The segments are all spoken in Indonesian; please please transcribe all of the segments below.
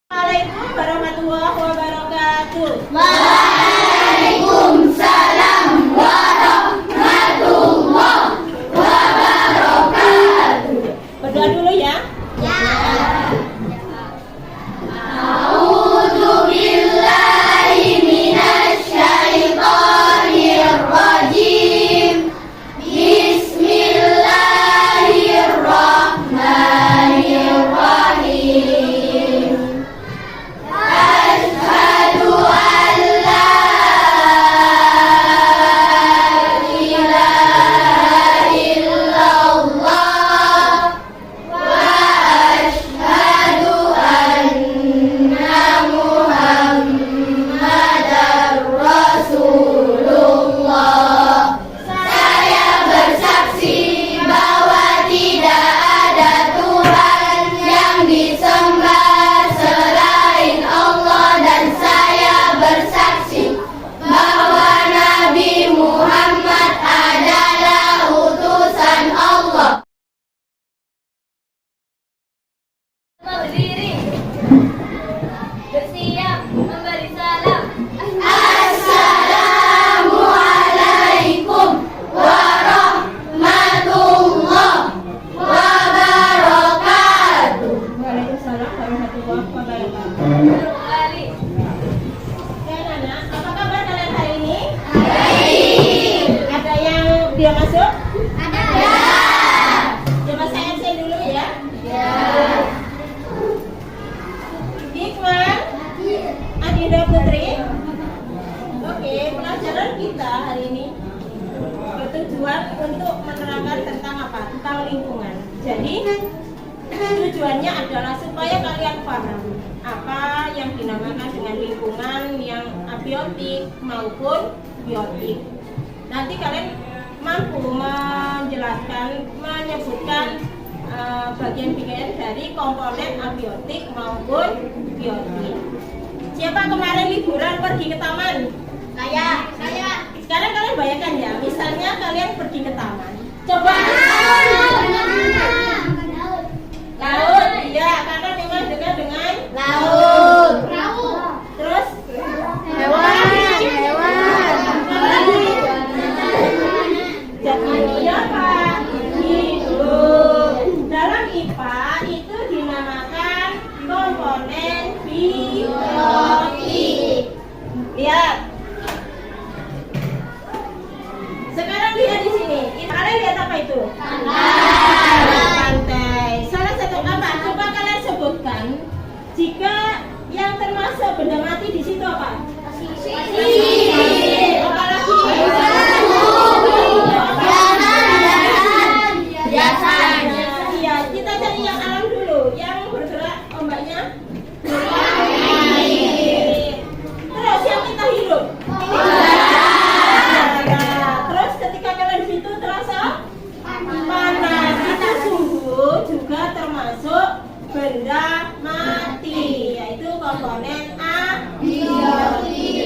Assalamualaikum warahmatullahi wabarakatuh. Waalaikumsalam warahmatullahi wabarakatuh. Berdoa dulu ya. Ya. A'udzu billahi minasy syaithanir rajim. Bismillahirrahmanirrahim. Asyhadu an la ilaha illallah wa asyhadu anna Muhammadar Rasulullah. Saya bersaksi bahwa tidak ada Tuhan yang disembah selain Allah, dan saya bersaksi bahwa Nabi Muhammad adalah utusan Allah. Berdiri, bersiap memberi salam. Assalamualaikum warahmatullahi wabarakatuh. Waalaikumsalam warahmatullahi wabarakatuh. Kembali. Ya anak, apa kabar kalian hari ini? Baik. Ada yang dia masuk? Ada. Coba saya absen dulu ya. Ya. Hikmah, Adinda Putri. Oke, pelajaran kita hari ini bertujuan untuk menerangkan tentang apa? Tentang lingkungan. Jadi tujuannya adalah supaya kalian paham apa yang dinamakan dengan lingkungan yang abiotik maupun biotik. Nanti kalian mampu menjelaskan, menyebutkan bagian-bagian dari komponen abiotik maupun biotik. Siapa kemarin liburan pergi ke taman? Saya. Sekarang kalian bayangkan ya, misalnya kalian pergi ke taman. Coba laut, iya, karena memang dekat dengan Laut. terus Hewan. jadi apa? Hidup. Dalam IPA itu dinamakan komponen biotik. Lihat. Sekarang lihat di sini. Kalian lihat apa itu? Pantai. Salah satu apa? Coba kalian sebutkan. Jika yang termasuk benda mati di situ apa? Apalagi? Iya, kita cari yang alam dulu, yang bergerak ombaknya. Terus yang kita hidup. Terus ketika kalian di situ terasa panas, itu suhu juga termasuk benda mati, yaitu komponen abiotik.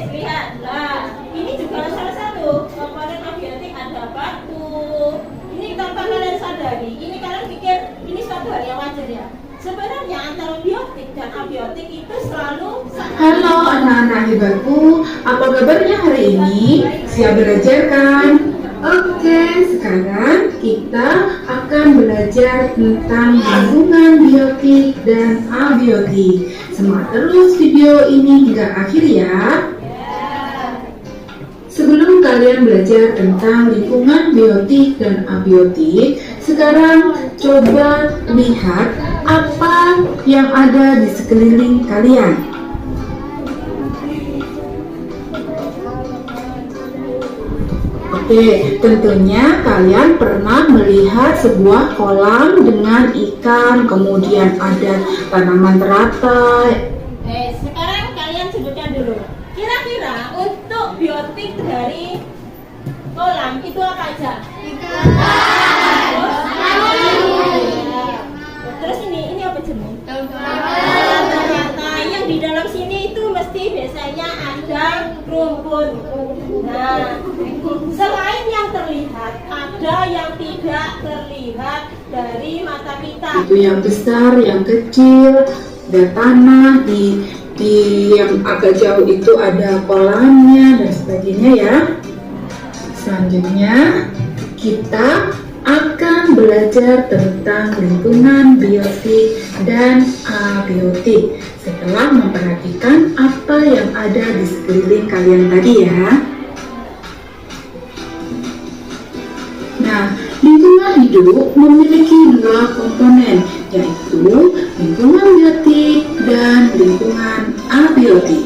Lihat lah, ini juga salah satu komponen abiotik. Ada batu. Ini tanpa kalian sadari, ini kalian pikir ini suatu hal yang wajar ya. Sebenarnya antara biotik dan abiotik itu selalu Halo anak-anak hebatku, apa kabarnya hari ini? Siap belajar kan? Oke, sekarang kita akan belajar tentang hubungan biotik dan abiotik. Semangat terus video ini hingga akhir ya. Sebelum kalian belajar tentang lingkungan biotik dan abiotik, sekarang coba lihat apa yang ada di sekeliling kalian. Oke, tentunya kalian pernah melihat sebuah kolam dengan ikan, kemudian ada tanaman teratai. Sekarang kalian sebutkan dulu. Kira-kira untuk biotik dari kolam itu apa aja? Terus ini apa jenis? Ternyata yang di dalam sini itu mesti biasanya ada rumput. Nah, selain yang terlihat, ada yang tidak terlihat dari mata kita. Itu yang besar, yang kecil, ada tanah, di yang agak jauh itu ada kolamnya dan sebagainya ya. Selanjutnya kita akan belajar tentang lingkungan biotik dan abiotik setelah memperhatikan apa yang ada di sekeliling kalian tadi ya. Nah, lingkungan hidup memiliki dua komponen, yaitu lingkungan biotik dan lingkungan abiotik.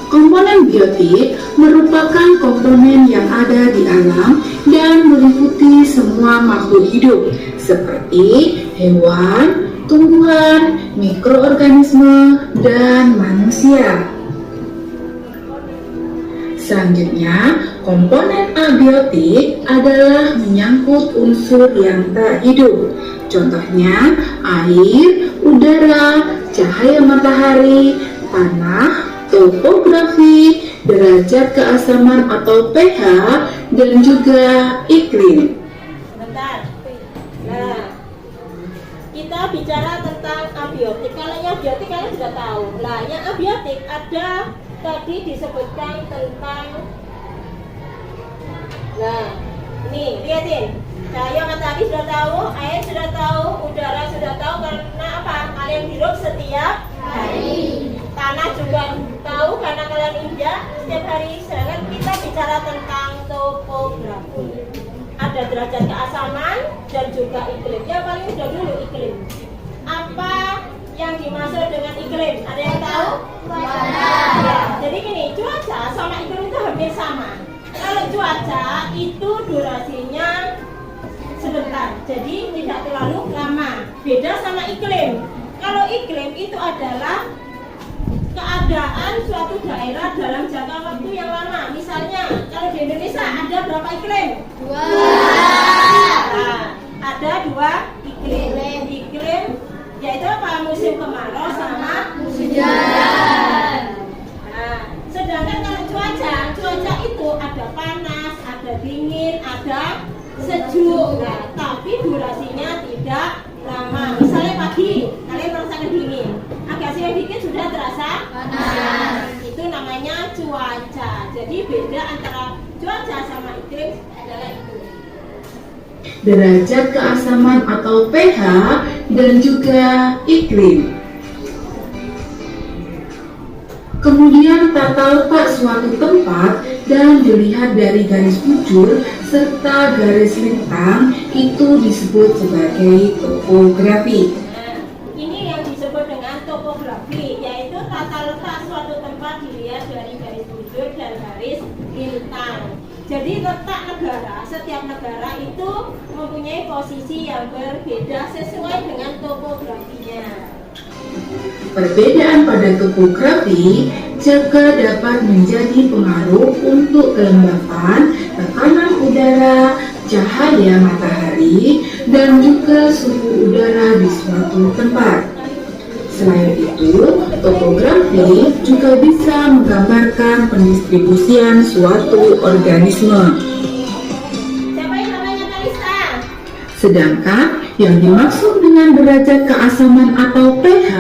Komponen biotik merupakan komponen yang ada di alam dan meliputi semua makhluk hidup seperti hewan, tumbuhan, mikroorganisme, dan manusia. Selanjutnya, komponen abiotik adalah menyangkut unsur yang tak hidup. Contohnya, air, udara, cahaya matahari, tanah, topografi, derajat keasaman atau pH, dan juga iklim. Bentar. Nah, kita bicara tentang abiotik. Kalau yang abiotik kalian sudah tahu. Nah, yang abiotik ada tadi disebutkan tentang. Nah, nih lihatin. Cahaya matahari sudah tahu, air sudah tahu, udara sudah tahu. Karena apa? Kalian hidup setiap hari. Tanah juga tahu karena kalian injak setiap hari. Sedangkan kita bicara tentang topografi. Ada derajat keasaman dan juga iklim. Yang paling udah dulu iklim. Apa yang dimaksud dengan iklim? Ada yang tahu? Ya, jadi gini, cuaca sama iklim itu hampir sama. Kalau cuaca itu durasinya sebentar, jadi tidak terlalu lama. Beda sama iklim. Kalau iklim itu adalah keadaan suatu daerah dalam jangka waktu yang lama. Misalnya, kalau di Indonesia ada berapa iklim? Dua. Nah, ada dua iklim. Iklim yaitu apa? Musim kemarau sama musim hujan. Nah, sedangkan kalau cuaca itu ada panas, ada dingin, ada sejuk. Nah, tapi durasinya tidak lama. Misalnya pagi, kalian merasakan dingin. Agak siang dikit sudah terasa panas. Itu namanya cuaca. Jadi beda antara cuaca sama iklim adalah itu. Derajat keasaman atau pH dan juga iklim. Kemudian tata letak suatu tempat dan dilihat dari garis bujur serta garis lintang itu disebut sebagai topografi. Nah, ini yang disebut dengan topografi, yaitu tata letak suatu tempat dilihat dari garis bujur dan garis lintang. Jadi letak negara, setiap negara itu mempunyai posisi yang berbeda sesuai dengan topografinya. Perbedaan pada topografi juga dapat menjadi pengaruh untuk kelembapan, tekanan udara, cahaya matahari, dan juga suhu udara di suatu tempat. Selain itu, topografi juga bisa menggambarkan pendistribusian suatu organisme. Siapa yang namanya Kalista? Sedangkan yang dimaksud dengan derajat keasaman atau pH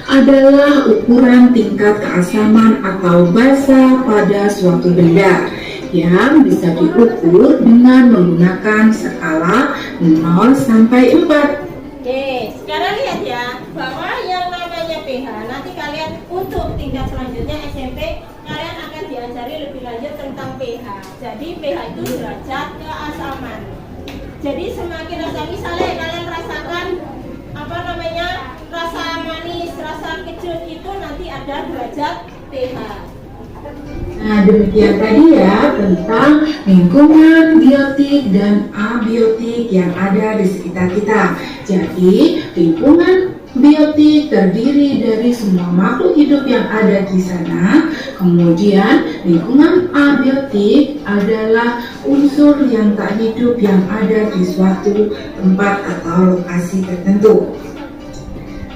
adalah ukuran tingkat keasaman atau basa pada suatu benda yang bisa diukur dengan menggunakan skala 0 sampai 4. Oke, sekarang lihat ya, bahwa yang namanya pH, nanti kalian untuk tingkat selanjutnya SMP, kalian akan diajari lebih lanjut tentang pH. Jadi pH itu derajat keasaman. Jadi semakin rasa, misalnya kalian rasakan rasa manis, rasa kecut, itu nanti ada derajat pH. Nah, demikian tadi ya tentang lingkungan biotik dan abiotik yang ada di sekitar kita. Jadi, lingkungan biotik terdiri dari semua makhluk hidup yang ada di sana. Kemudian, lingkungan abiotik adalah unsur yang tak hidup yang ada di suatu tempat atau lokasi tertentu.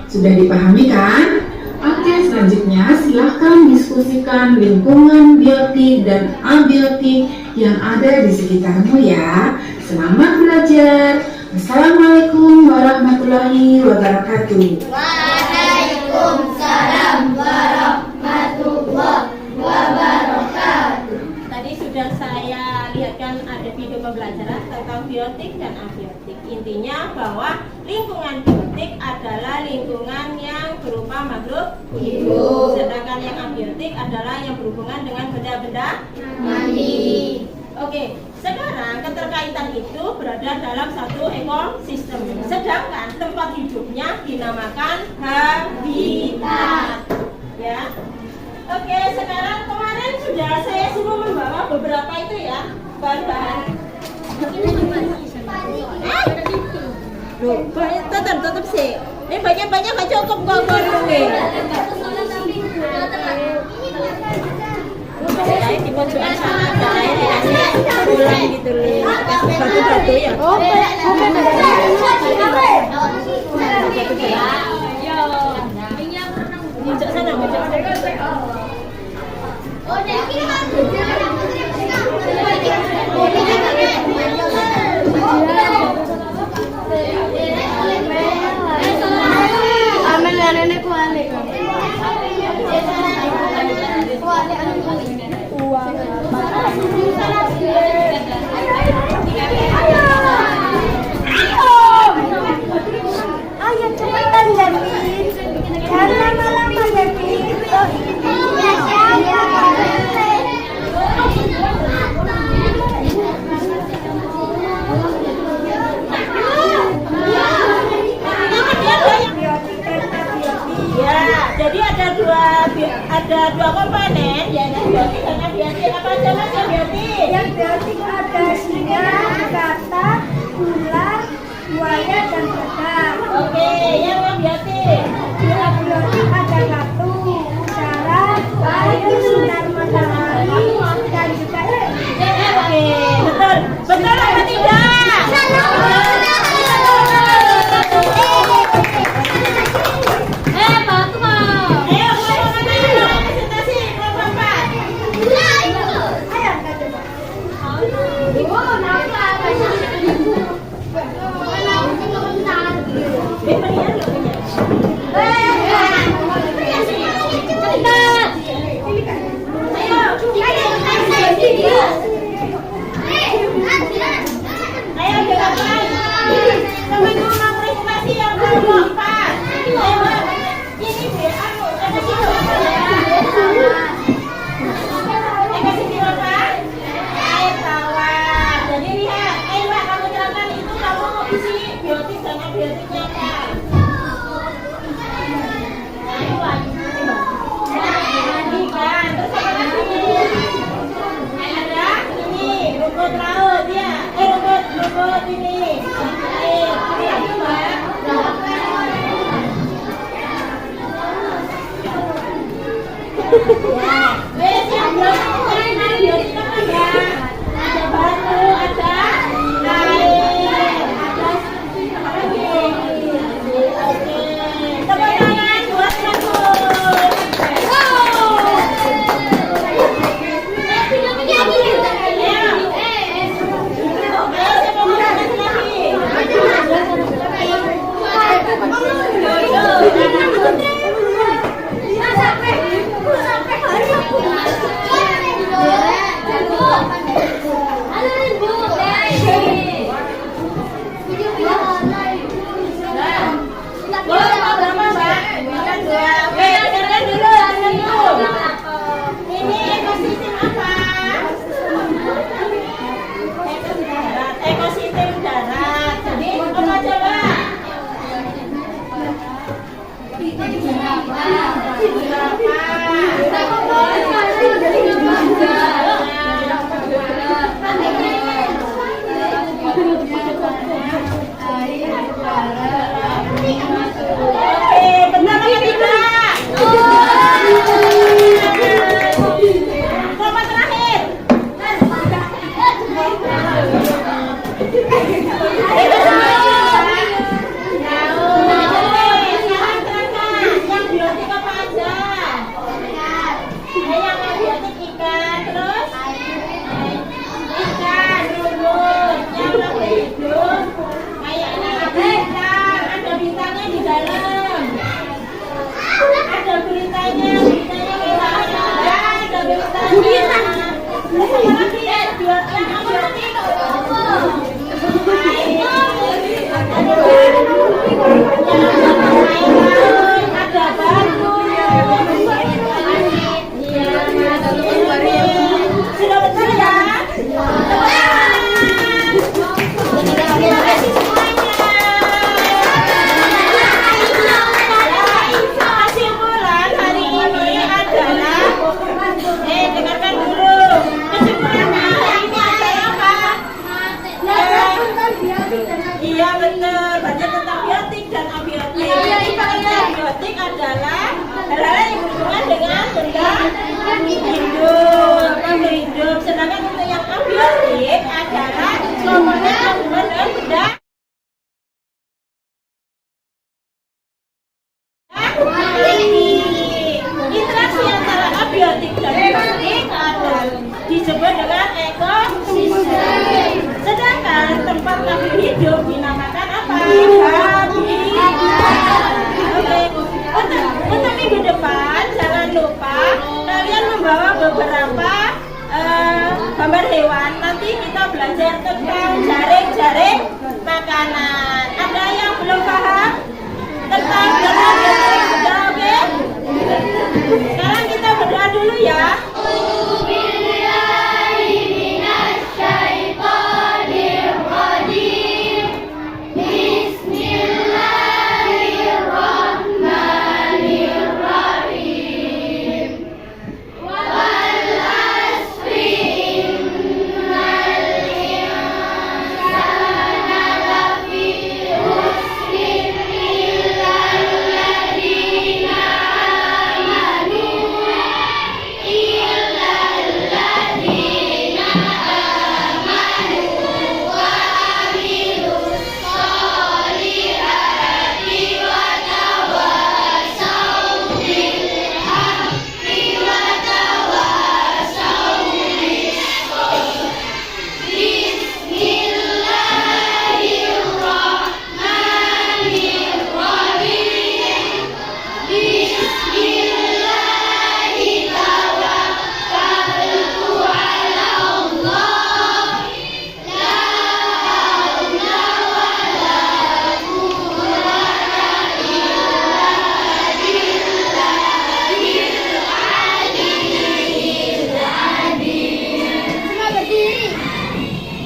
Sudah dipahami kan? Oke, selanjutnya Selanjutnya, silahkan diskusikan lingkungan biotik dan abiotik yang ada di sekitarmu ya. Selamat belajar. Assalamualaikum warahmatullahi wabarakatuh. Waalaikumsalam warahmatullahi wabarakatuh. Tadi sudah saya lihatkan ada video pembelajaran tentang biotik dan abiotik. Intinya bahwa lingkungan biotik adalah lingkungan yang berupa makhluk hidup, sedangkan yang abiotik adalah yang berhubungan dengan benda-benda Mandi. Oke, sekarang keterkaitan itu berada dalam satu ekosistem. Sedangkan tempat hidupnya dinamakan habitat. Ya. Oke, sekarang kemarin sudah saya suruh membawa beberapa itu ya, bahan-bahan. Tutup sih. Ini banyak-banyak nggak cukup kok nih. Ya, di pojokan sana ada air dikasih ulang gitu loh. Kasih batu-batu ya. Oh, pojok sana, pojok sana. Ayo cepetan Jamin. Jangan lama-lama Jamin. Ya, jadi ada dua komponen, ya ada biotik dan abiotik. Apa aja mas yang biotik? Yang biotik ada singa, kata, gula, buaya, dan badang. Oke, yang abiotik. Yang biotik ada batu, udara, air, sinar matahari, dan juga Oke, betul. Betul apa tidak? Ayo, mulai presentasi kelompok 4. Ayo silakan. Teman-teman presentasi yang kelompok 4. Ayo, ini biar aku ada situ ya. Kasih siapa? Air tawar. Jadi lihat, Mbak, kamu jelaskan itu kamu mau isi biotik dan abiotiknya apa? Ikan. Terus apa lagi? Ada ini rumput laut ya. Rumput ini. Air. Ini lagi Mbak. Ya. Wes yang biotik apa ya? Ada batu, ada air, ada apa lagi? Oke. Tepuk tangan buat Rasul. Sampai Dengarkan dulu. Kesimpulannya hari ini adalah apa? Iya betul, baca tentang biotik dan abiotik. Jadi pengertian biotik adalah hal-hal yang berhubungan dengan benda hidup. Sedangkan untuk yang abiotik adalah komponen yang berhubungan dengan benda interaksi antara abiotik dan biotik adalah disebut dengan ekosistem. Sedangkan tempat makhluk hidup dinamakan apa? Habitat. Oke. Untuk minggu depan jangan lupa kalian membawa beberapa gambar hewan. Nanti kita belajar tentang jaring-jaring makanan. Ada yang belum paham tentang jaring-jaring? Sudah oke? Sekarang kita berdoa dulu ya.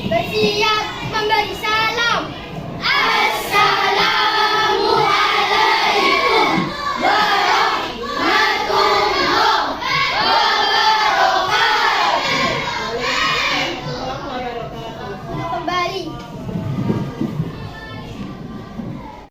Bersiap memberi salam. Assalamualaikum.